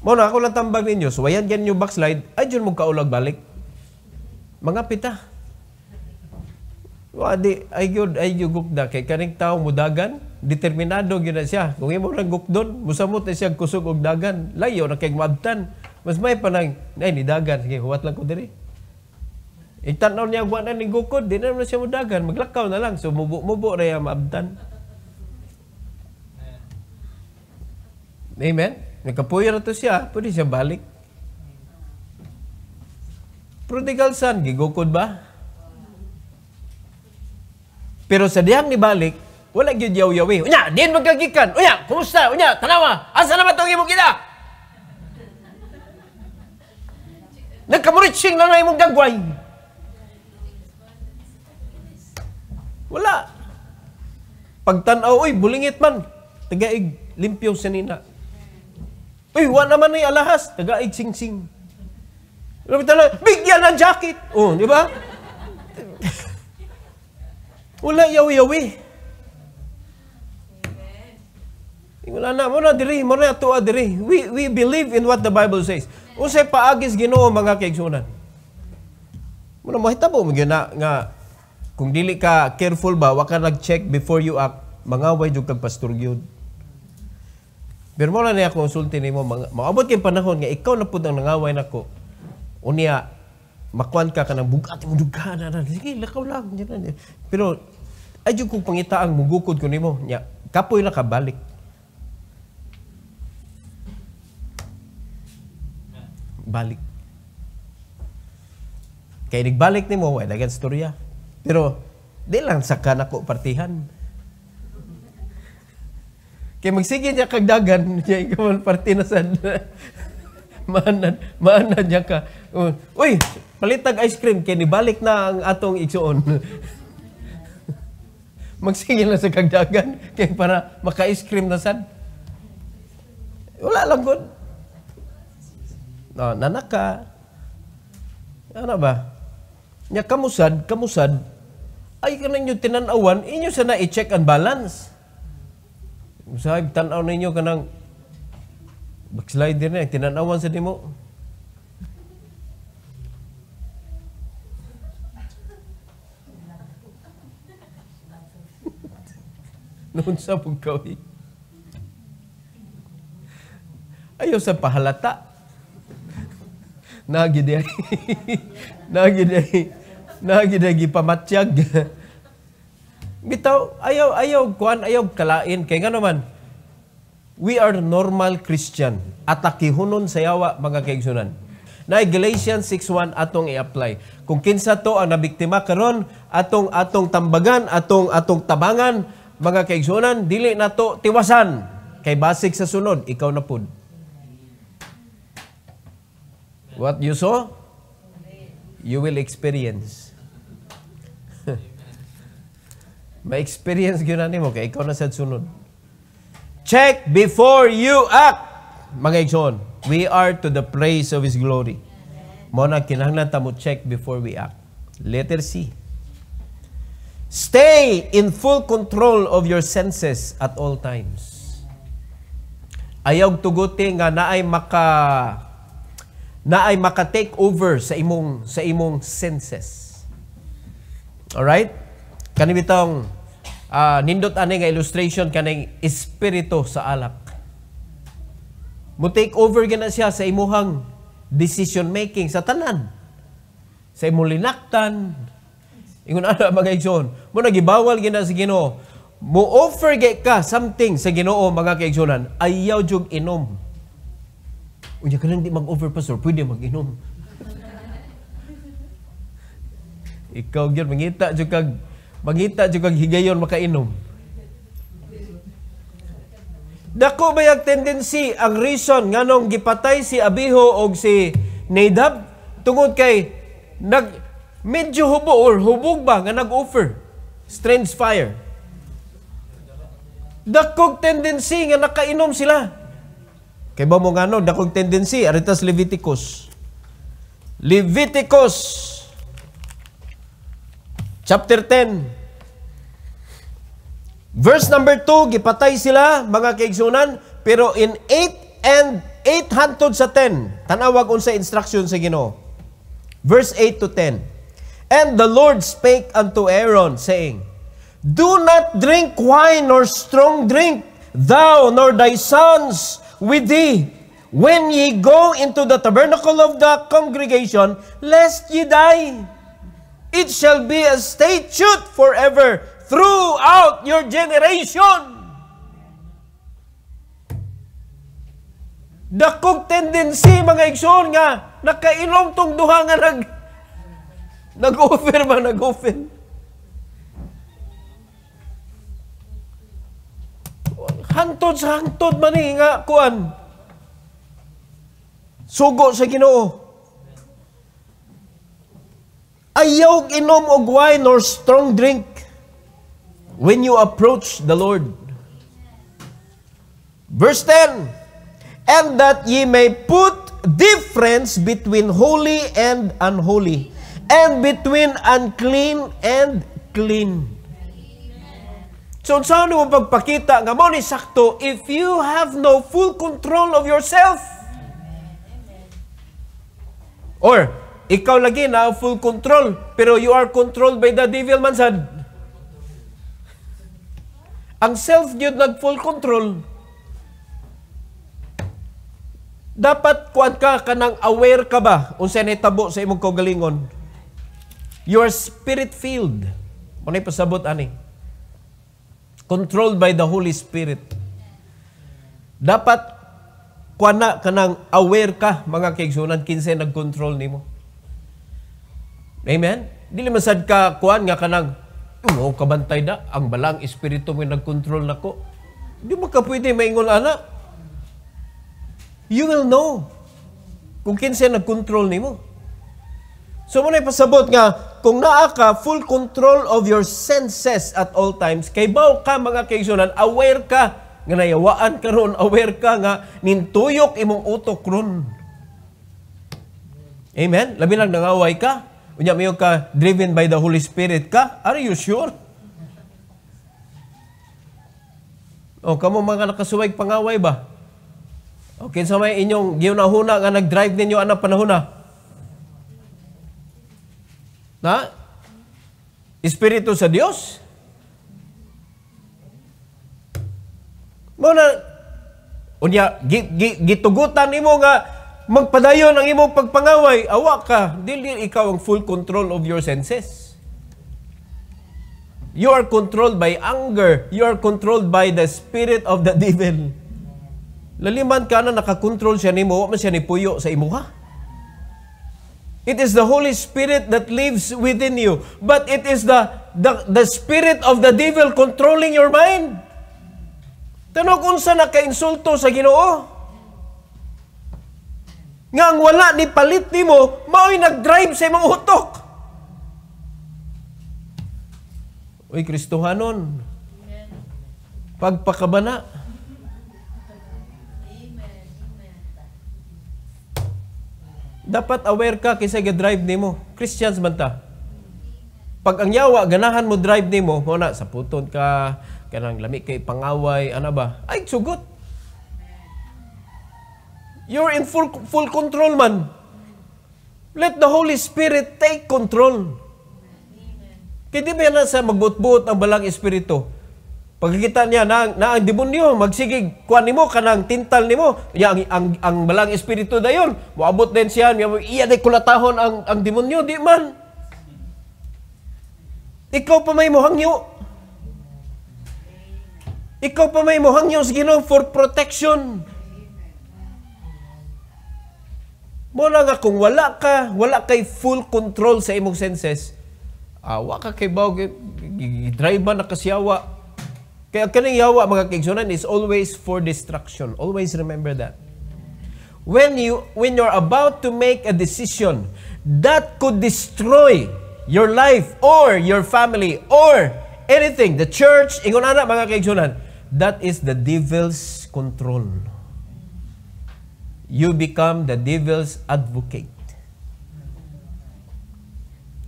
Muna, ako lang tambag ninyo. So, ayan yan yung backslide. Ay, dyan mo kaulag balik. Mga pita. Wadi, ay gukda. Kay kaning tao mudagan, determinado yun na siya. Kung imo lang gukdon, musamot na siya kusog og dagan. Layo na kay mabtan. Mas may panang, ay, ni dagan. Sige, huwat lang ko diri. Itanaw niya, huwag na ni gukod. Di na siya mudagan. Maglakaw na lang. So, mubo na yung mabtan. Amen? Nagkapuyo na to siya, pwede siya balik. Prodigal son, gigukod ba? Pero sa diyang ni balik, wala gyud yaw-yawi. Unya, din magkagikan. Unya, kumusta? Unya, tanawa. Asa naman itong imong kita? Nagkamuritsing na imong gagway. Wala. Pagtanaw, uy, bulingit man. Tagaig, limpyo sa nina. Uy, wala naman ay alahas. Tagaig sing-sing. Bigyan ng jacket. Oh, di ba? Wala yawi-yawi. Wala na. Muna diri. Muna tuwa diri. We believe in what the Bible says. Usay paagis Ginoo mga kaigsunan. Muna mahitabo mo nga kung dili ka careful ba, wa ka nag-check before you act, mangaway jud kag pastor gyud. Pero mo na niya konsulti nimo maabot kay panahon nga ikaw na pud ang nangaway nako. Unya makuan ka kanang bugat mo dughan na. Sige, lakaw lang. Pero ay jud kung pangitaang mugukod ko nimo nya kapoy na ka balik. Balik. Kay nagbalik nimo way dagan storya. Pero di lang sa kanako partihan. Kay magsige niya kag dagan, niya ikaw party na sad. Maanad niya ka. Uy, palitag ice cream kay nibalik na ang atong igsuon. Magsige lang sa kagdagan kay para maka-ice cream na sad. Wala lang gud. No, nanaka. Ano ba? Nya kamusad. Ay kanang inyo tinan-awan, inyo sana i-check and balance. Usahib tan-aw ninyo kanang backslider na tinan-awan sa dimo. Noon sa pagkawi. Ayaw sa pahalata. Nagiday pamatyag. Bitaw, ayaw kalain. Kaya nga naman, we are normal Christian. At nakihunon sa yawa, mga kaigsunan. Na Galatians 6:1 atong i-apply. Kung kinsa to ang nabiktima karon, atong tambagan, atong tabangan, mga kaigsunan, dili na to tiwasan. Kay basig sa sunod, ikaw na pud. What you saw, you will experience. Ma-experience yun na mo, kaya ikaw na sa sunod. Check before you act. Mga igsoon, we are to the praise of His glory. Mo na kinahanglan ta mo check before we act. Letter C. Stay in full control of your senses at all times. Ayaw tuguti nga naay maka-take over sa imong senses. Alright? Kani bitong nindot ani nga illustration kaning espiritu sa alak. Mo take over gina siya sa imuhang decision making sa tanan. Sa imong linaktan. Ingon ana mga igsoon, mo nagibawal gina sa Ginoo. Mo offer ka something sa Ginoo mga kaigsunan, ayaw jud inom. Unya kanang di mag-over pastor, pwede mag-inom. Ikaw gyud mangita jud kag higayon makainom. Dako ba yung tendency ang reason nganong gipatay si Abiho og si Nadab tungod kay medyo hubog ba nga nag-offer strange fire. Dakog tendency nga nakainom sila. Kay ba mo ngano dakog tendency aritas Leviticus chapter 10 verse number 2 gipatay sila mga kaigsunan pero in 8 hangtod sa 10 tanawag unsa instruction sa Ginoo. Verse 8 to 10. And the Lord spake unto Aaron saying, do not drink wine nor strong drink, thou nor thy sons with thee, when ye go into the tabernacle of the congregation, lest ye die. It shall be a statute forever throughout your generation. Dakog tendency mga igsoon nga nakainom tong duha nga nag-offer. Hantod sa hantod man nga kuan. Sugo sa Ginoo. Ayaw inom og wine or strong drink when you approach the Lord. Verse 10. And that ye may put difference between holy and unholy, and between unclean and clean. So, saan mo pagpakita nga mo ni sakto if you have no full control of yourself? Or, ikaw lagi na full control, pero you are controlled by the devil man sad. Ang self yun nag-full control. Dapat kuan ka kanang aware ka ba unsa nay tabo sa imong kaugalingon. You are spirit-filled. Manay pasabot ani. Controlled by the Holy Spirit. Dapat kuana kanang aware ka mga kaigsunan kinsay nag-control nimo. Amen? Dili man sad ka kuan nga kanang kabantay na ang balang espiritu mo nag-control nako. Di mo ka pwede maingon ana. You will know kung kinsa nag-control nimo. So mo na pasabot nga kung naa ka full control of your senses at all times, kay baw ka mga kaigsunan, aware ka nga nayawaan ka ron, aware ka nga nintuyok imong utok ron. Amen? Labi lang nangaway ka, unya mayo ka driven by the Holy Spirit ka, are you sure? O kamo mga nakasuway pangaway ba? Okay, sa may inyong gihunahuna nga nag-drive ninyo anang panahon na? Na? Espiritu sa Dios? Muna, unya, gitugutan nimo nga magpadayon ang imong pagpangaway, awa ka, dili ikaw ang full control of your senses. You are controlled by anger. You are controlled by the spirit of the devil. Laliman ka na nakakontrol siya nimo, wa man siya nipuyo sa imuha. It is the Holy Spirit that lives within you. But it is the spirit of the devil controlling your mind. Tanog unsa naka-insulto sa Ginoo? Nga ang wala ni palit nimo, mao'y nag-drive sa imong utok. Uy, Kristohanon. Pagpakabana. Dapat aware ka kaysa ga-drive nimo. Christians man ta. Pag ang yawa, ganahan mo drive nimo, mo na, saputon ka, kanang lami kay pangaway, ano ba? Ay, sugot. You're in full control man. Let the Holy Spirit take control. Kaya di ba yan sa magbut-buot ang balang espiritu? Pagkikita niya na ang demonyo, magsigig, kuhan nimo, kanang tintal nimo, ang balang espiritu dayon, moabot din siya, iya day kulatahon ang demonyo, di man. Ikaw pa may mohangyo. Ikaw pa may mohangyo sa Ginoo for protection. Muna nga kung wala kay full control sa imong senses, wa ka kay baw, drive ba nakasyawa. Kaya kaning yawa mga kaigsunan is always for destruction. Always remember that. When you're about to make a decision that could destroy your life or your family or anything, the church, ingon ana mga kaigsunan, that is the devil's control. You become the devil's advocate.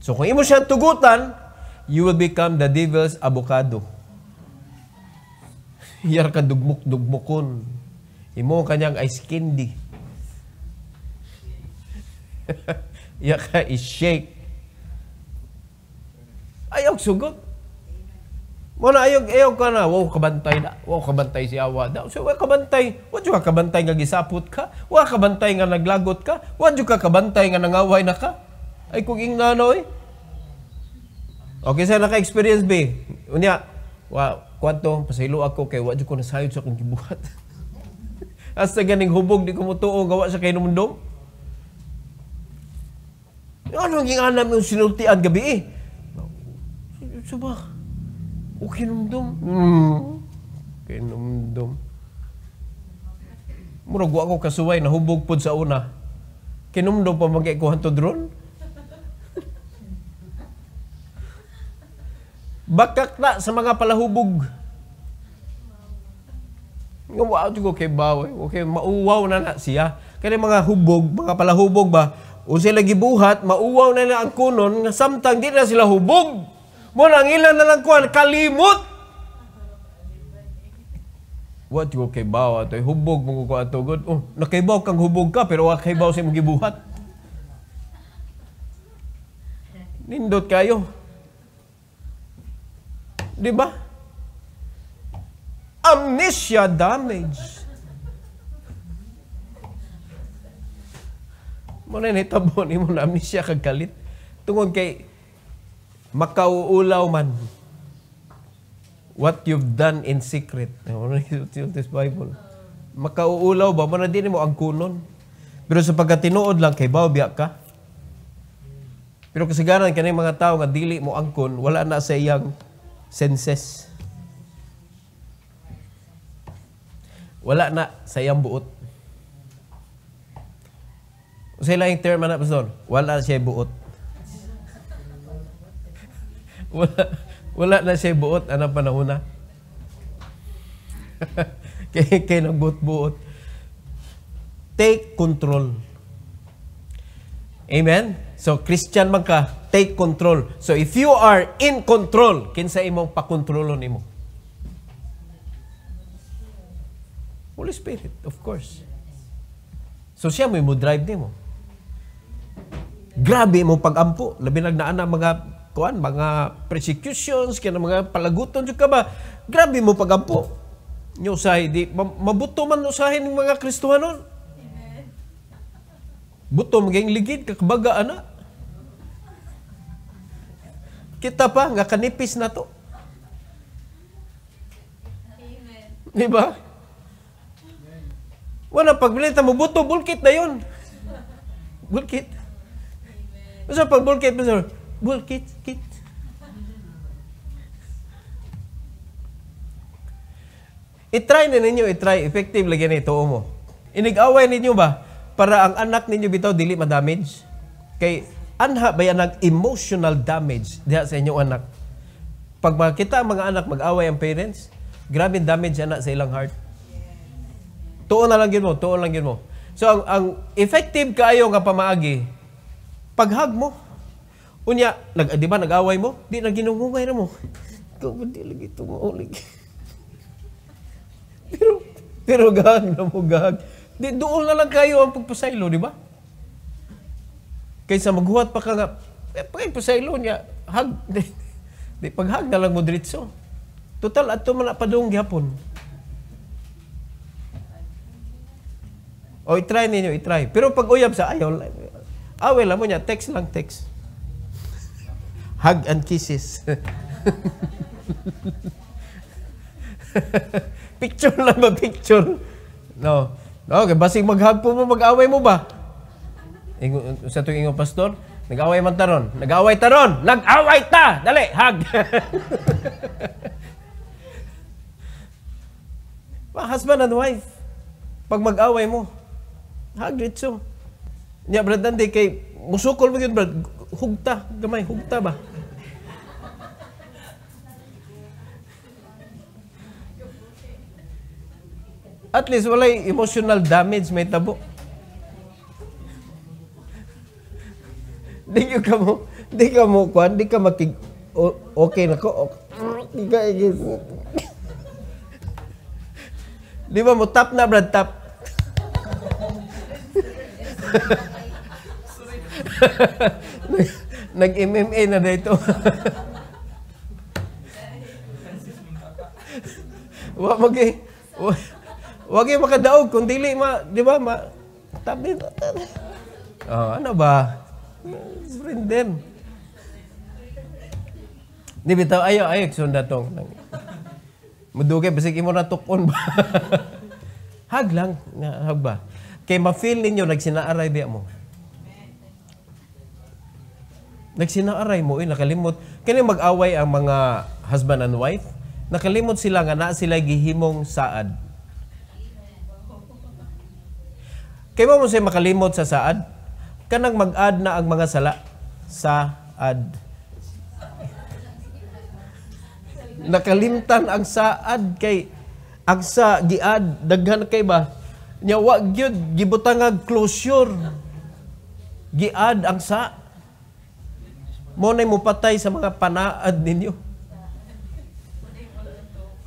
So kung imo siya tugutan, you will become the devil's abogado. Iyar ka dugmok-dugmokon. Imo kanyang ice candy. Iyar ka i-shake. Ayaw sugot. Muna ayaw ka na. Wow, kabantay na. Wow, kabantay si awa. So, wow, kabantay. Wadyo ka kabantay nga gisapot ka. Wow, kabantay nga naglagot ka. Wadyo ka kabantay nga nangaway na ka. Ay, kung ing nanoy. Okay, sa'yo naka-experience, be. Unya, wow, kwanto, pasaylo ako kay wadyo ko nasayod sa akong gibuhat. Hasta ganing hubog, di ko mutuo, gawa sa kay numdum. Ano ang inanam yung sinultian gabi eh? Saba, okay numdum. Okay numdum. Murag ako kasuway, nahubog pod sa una. Kinumdum pa mag-ikuhan to drone. Bakak na sa mga palahubog. Nga wow ko kay baw. Okay, mauwaw na siya. Kaya mga hubog, mga palahubog ba, o sila gibuhat, mauwaw na ang kunon, nga samtang di na sila hubog. Mo nang ilan na lang kuhan, kalimot. What ko kay baw ato, hubog mo ko ato god. Oh, nakaybaw kang hubog ka, pero wakaybaw sa imong gibuhat. Nindot kayo. Di ba? Amnesia damage. Muna nitabo ni mo na amnesia kagalit. Tungod kay makauulaw man what you've done in secret. This Bible. Makauulaw ba? Muna din mo ang kunon. Pero sa pagkatinuod lang kay baw biya ka. Pero kasagaran kaning mga tao nga dili mo angkon, wala na sa iyang senses. Wala na sa iyang buot. Sa ilang term na, Pastor, wala siya buot. Wala na siya buot, anong panahon na? kaya nagbuot-buot. Take control. Amen? So, Christian man ka, take control. So, if you are in control, kinsa imong pakontrolon imo? Holy Spirit, of course. So, siya mo drive nimo. Grabe mo pag-ampo. Labi nagnaana mga persecutions, kaya mga palaguton ka ba? Grabe mo pag-ampo. Nyo usahay, di, mabuto man usahin ng mga Kristohanon. Buto maging ligid, kakabaga, ana. Kita pa, nga kanipis na to. Amen. Diba? Wala, pagbilita mo, buto, bulkit na yun. Bulkit. Basta pag bulkit, bulkit, kit. I-try na ninyo, i-try. Effective lagi na ito mo. Inig-away ninyo ba? Para ang anak ninyo bitaw, dili ma-damage. Kay, anha ba yan ang emotional damage diha sa inyong anak? Pag makita ang mga anak mag-away ang parents, grabe damage anak sa ilang heart. Tuon na lang yun mo, tuon lang yun mo. So, ang effective kaayo nga pamaagi, paghag mo. Unya, di ba nag-away mo? Di na ginungungay na mo. Ikaw ba di lagi tumaulig? pero gahag na mo, gahag. Di, doon na lang kayo ang pagpasaylo, di ba? Kaysa maghuwat pa ka nga, pagpasaylo niya, hag. Di, paghag na lang mo diretso. Total, ato man na padung gihapon. O, i-try ninyo, i-try. Pero pag uyab sa ayaw, away lang mo niya, text lang, text. Hug and kisses. Picture lang ba, picture? No. Okay, basig mag-hug po mo, mag-away mo ba? Sa tuwing yung pastor, nag-away man taron. Nag-away taron! Nag-away ta! Dali, hug! Husband and wife, pag mag-away mo, hug dito. Nya, brad, nandi kay, musukol mo yun, brad. Hugta, gamay, hugta ba? At least walay emotional damage may tabo. Di ka mo kuan, di ka makig okay na ko. Di ka di ba mo tap na, brad, tap. Nag-MMA na dito. Wag yung makadaog kung dili di ba, tabi. Ano ba? Friend din. Di bitaw, ayaw, sunda tong. Madugay, basig imo na tukon ba? Hag lang, hag ba? Kay ma-feel ninyo, nagsinaaray biya mo. Nagsinaaray mo, nakalimot. Kaya mag-away ang mga husband and wife, nakalimot sila nga na sila gihimong saad. Kaya mo siya makalimot sa saad, kanang mag-add na ang mga sala sa ad. Nakalimtan ang saad kay ang sa giad daghan kay ba nya wa gyud gibutang closure. Giad ang sa mo nay mupatay sa mga panaad ninyo.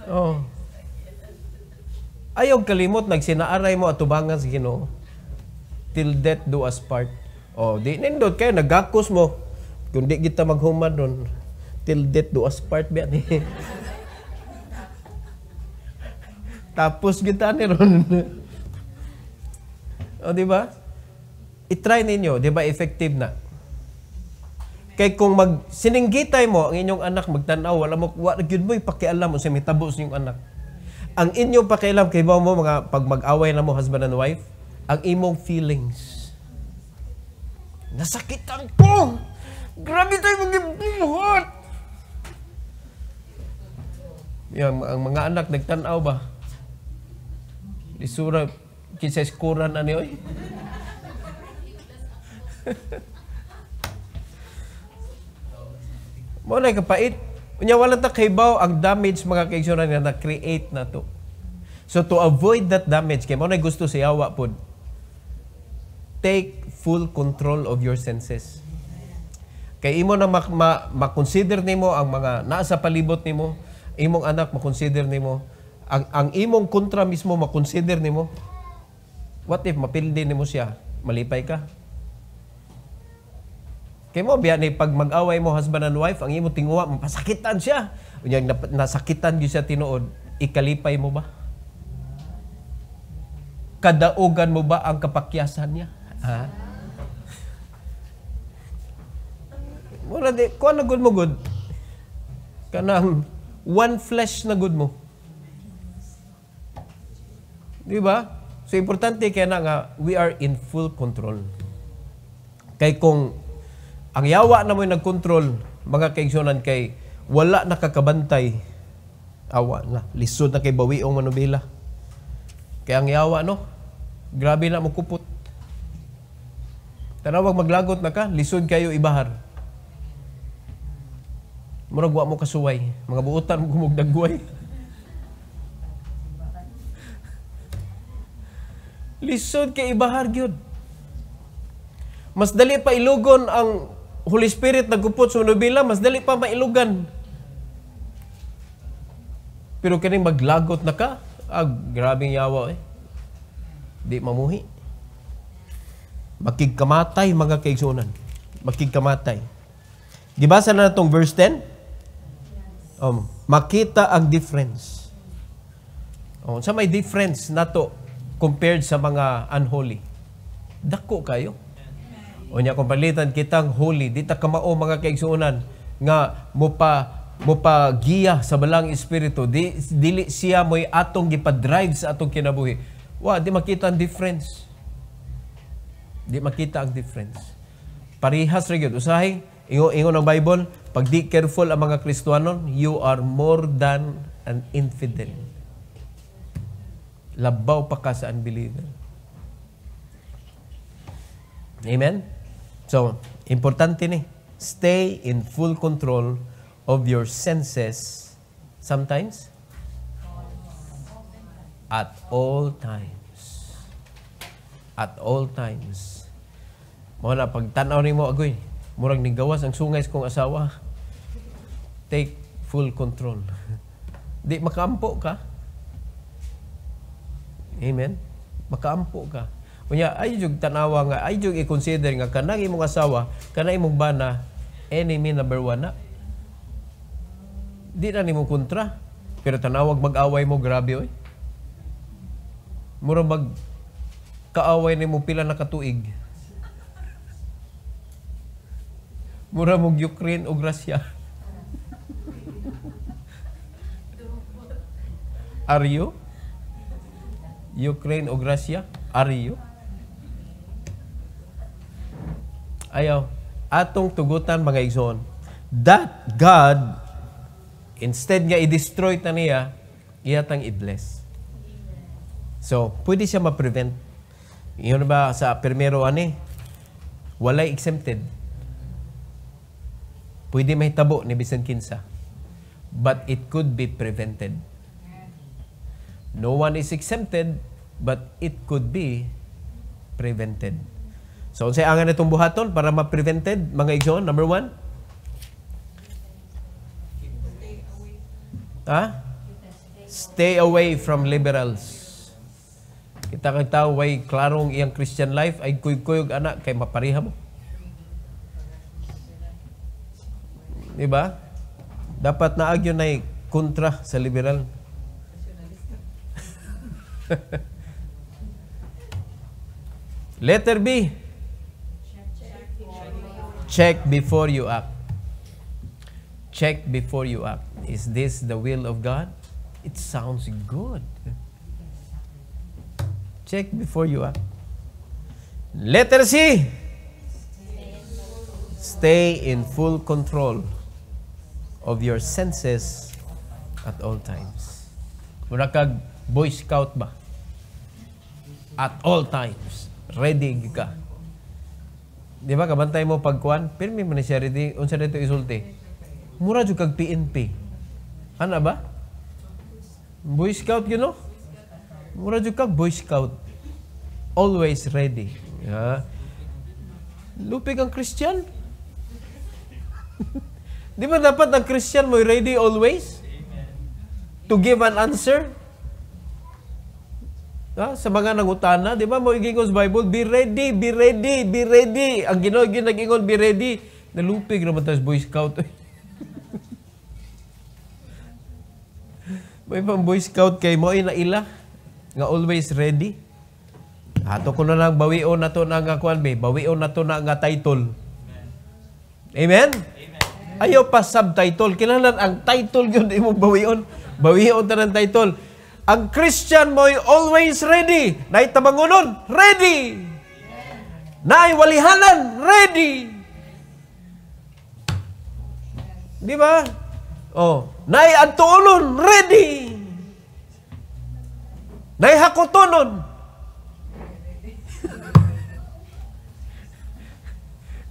Oh. Ayaw kalimot nagsinaaray mo atubangan sa Ginoo. Till death do us part. Oh, di nindot kayo nagakos mo. Kung di kita maghuman ron, till death do us part biya ni. Tapos kita ni ron. O, di ba? I-try ninyo, di ba effective na? Kay kung sininggitay mo ang inyong anak magtanaw, wala gyud mo ipakialam mo sa mitabos yung anak. Ang inyong pakialam kay mo mga pag mag-away na mo husband and wife, ang imong feelings. Nasakitan ko! Grabe tayo mag-ibuhat! Ang mga anak nagtanaw ba? Isura, kinsa iskuran ani oy. Mo na kapait. Unya wala ta kaybaw ang damage mga kaigsunan nga na-create na to. So to avoid that damage, kay mo na gusto sa yawa pod. Take full control of your senses. Kay imo na ma-consider nimo ang mga naa sa palibot nimo, imong anak ma-consider nimo, ang imong kontra mismo ma-consider nimo. What if mapildi nimo siya, malipay ka? Kay mo biya ni pag mag-away mo husband and wife, ang imo tingwa mapasakitan siya. Unyang nasakitan gyud siya tinuod, ikalipay mo ba? Kadaugan mo ba ang kapakyasan niya? Ha? Mura di, kuha na good mo good. Kanang one flesh na good mo. Di ba? So, importante kaya na nga, we are in full control. Kay kung ang yawa na mo'y nagkontrol, mga kaigsunan kay wala nakakabantay, awa na, lisod na kay bawiong manubila. Kaya ang yawa, no? Grabe na mo kupot. Tanawag maglagot na ka, lisod kayo ibahar. Murag wa mo kasuway. Mga buutan mo kumugdagway. Lisod kay ibahar gyud. Mas dali pa ilugon ang Holy Spirit nagupot sa manubila, mas dali pa mailugan. Pero kining maglagot na ka, grabing yawa eh. Di mamuhi. Makigkamatay mga kaigsunan. Makigkamatay. Gibasa na itong verse 10. Makita ang difference. Sa may difference na to compared sa mga unholy. Dako kayo. O niya kung palitan kitang holy, di ta kamao mga kaigsunan nga mo pa giya sa balang espiritu, dili siya mo'y atong gipa-drive sa atong kinabuhi. Di makita ang difference. Di makita ang difference. Parihas ra gyud usahay ingon ng Bible, pag di careful ang mga Kristiyanon, you are more than an infidel. Labaw pa ka sa unbeliever. Amen? So, importante ni, stay in full control of your senses sometimes, at all times. At all times. Muna, pag tanaw ni mo, agoy, murag ni gawas ang sungay sa kong asawa. Take full control. Di makaampo ka. Amen? Makaampo ka. Kunya, ay jug tanawa nga, ay jug i-consider nga kanang imong asawa, kanang imong bana, enemy number 1 na. Di na nimo kontra. Pero tanawag mag-away mo, grabe oy. Mura kaaway nimo pila na katuig. Mura mong Ukraine o Russia. Are you? Ukraine o Russia? Are you? Ayaw. Atong tugutan mga igsoon. That God, instead nga i-destroy ta niya, iyatang i-bless. So, pwede siya ma-prevent. Yun ba sa primero walay exempted. Pwede mahitabo ni bisan kinsa. But it could be prevented. No one is exempted, but it could be prevented. So, unsay angan itong buhaton para ma-prevented, mga igsoon? Number 1? Stay away from liberals. Kita kang tao, way klarong iyang Christian life, ay kuyog-kuyog anak, kay mapariha mo. Diba? Dapat naagyo na kontra sa liberal. Letter B. Check before you act. Check before you act. Is this the will of God? It sounds good. Check before you act. Letter C. stay in full control of your senses at all times. Mura kag Boy Scout ba? At all times. Ready ka. Di ba, kabantay mo pagkuhan? Pirmi mo na siya ready. Unsa dito isulti? Mura jud kag PNP. Ano ba? Boy Scout, you know? Mura jud kag Boy Scout. Always ready. Lupig ang Christian. Di ba dapat ang Christian mo ready always? To give an answer? Sa mga nangutana, di ba mo igingon sa Bible, be ready, be ready, be ready. Ang Ginoo nag-ingon, be ready. Nalupig naman tayo sa Boy Scout. May pang Boy Scout kay mo ila nga always ready. Ato ko na lang bawion na to na nga kuan be, bawion na to na nga title. Amen? Ayaw pa subtitle. Kinahanglan ang title yun imo bawion. Bawion ta ng title. Ang Christian mo'y always ready. Naay tabangonon, ready. Naay walihanan, ready. Di ba? Naay adtuonon, ready. Naay hakutonon.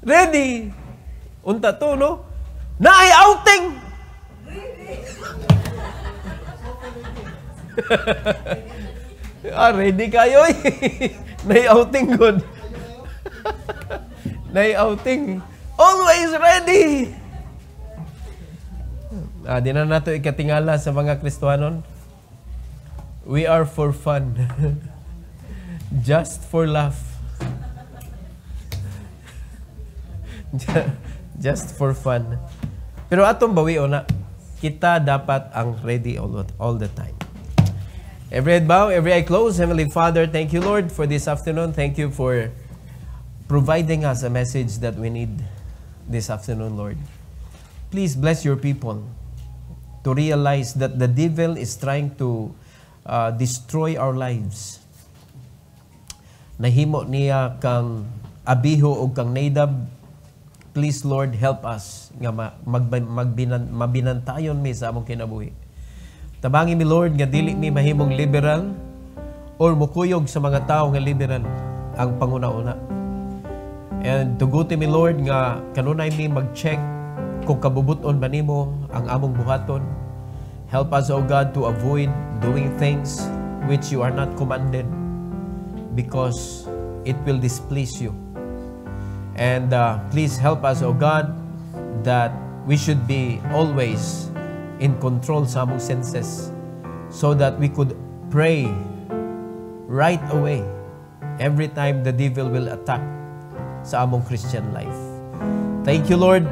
Ready. Unta to, no? Naay outing. Ready kayo eh. Nay outing good. Nay outing. Always ready. Di na nato ikatingala sa mga Kristohanon. We are for fun. Just for laugh. Just for fun. Pero atong bawion na, kita dapat ang ready all the time. Every head bow, every eye closed. Heavenly Father, thank you, Lord, for this afternoon. Thank you for providing us a message that we need this afternoon, Lord. Please bless your people to realize that the devil is trying to destroy our lives. Nahimo niya kang Abihu o kang Nadab. Please, Lord, help us nga mabinantayon mi sa among kinabuhi. Tabangi mi, Lord, nga dili mi mahimong liberal or mukuyog sa mga tao nga liberal ang panguna-una. And tuguti mi, Lord, nga kanunay mi mag-check kung kabubuton ba nimo ang among buhaton. Help us, O God, to avoid doing things which you are not commanded because it will displease you. And please help us, O God, that we should be always in control sa among senses so that we could pray right away every time the devil will attack sa among Christian life. Thank you, Lord,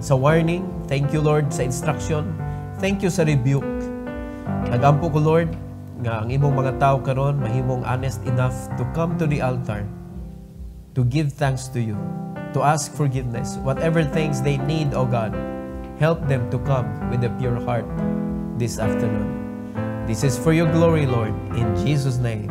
sa warning. Thank you, Lord, sa instruction. Thank you sa rebuke. Nagampo ko, Lord, nga ang imong mga tao karon mahimong honest enough to come to the altar to give thanks to you, to ask forgiveness. Whatever things they need, O God, help them to come with a pure heart this afternoon. This is for your glory, Lord. In Jesus' name,